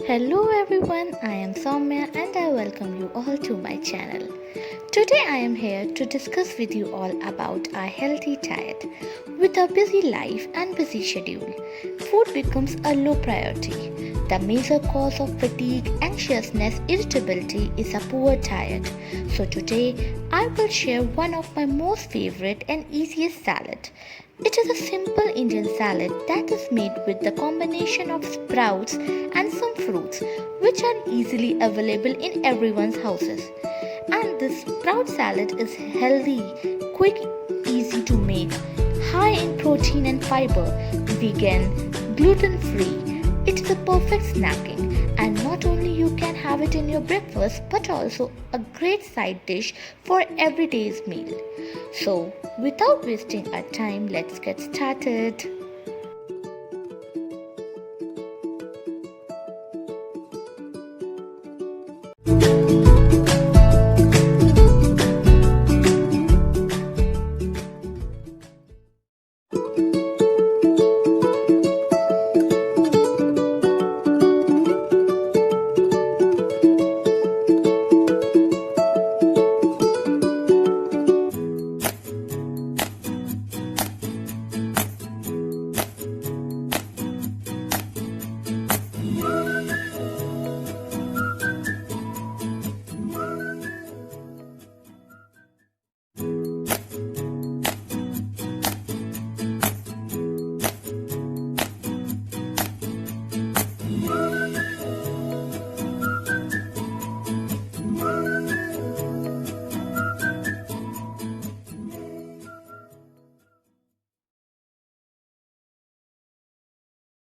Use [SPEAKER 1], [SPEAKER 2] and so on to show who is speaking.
[SPEAKER 1] Hello everyone, I am Soumya and I welcome you all to my channel. Today I am here to discuss with you all about our healthy diet. With our busy life and busy schedule, food becomes a low priority. The major cause of fatigue, anxiousness, irritability is a poor diet. So today I will share one of my most favorite and easiest salad. It is a simple Indian salad that is made with the combination of sprouts and some fruits which are easily available in everyone's houses. And this sprout salad is healthy, quick, easy to make, high in protein and fiber, vegan, gluten-free. It is a perfect snacking, and not only you can have it in your breakfast but also a great side dish for every day's meal. So, without wasting our time, let's get started.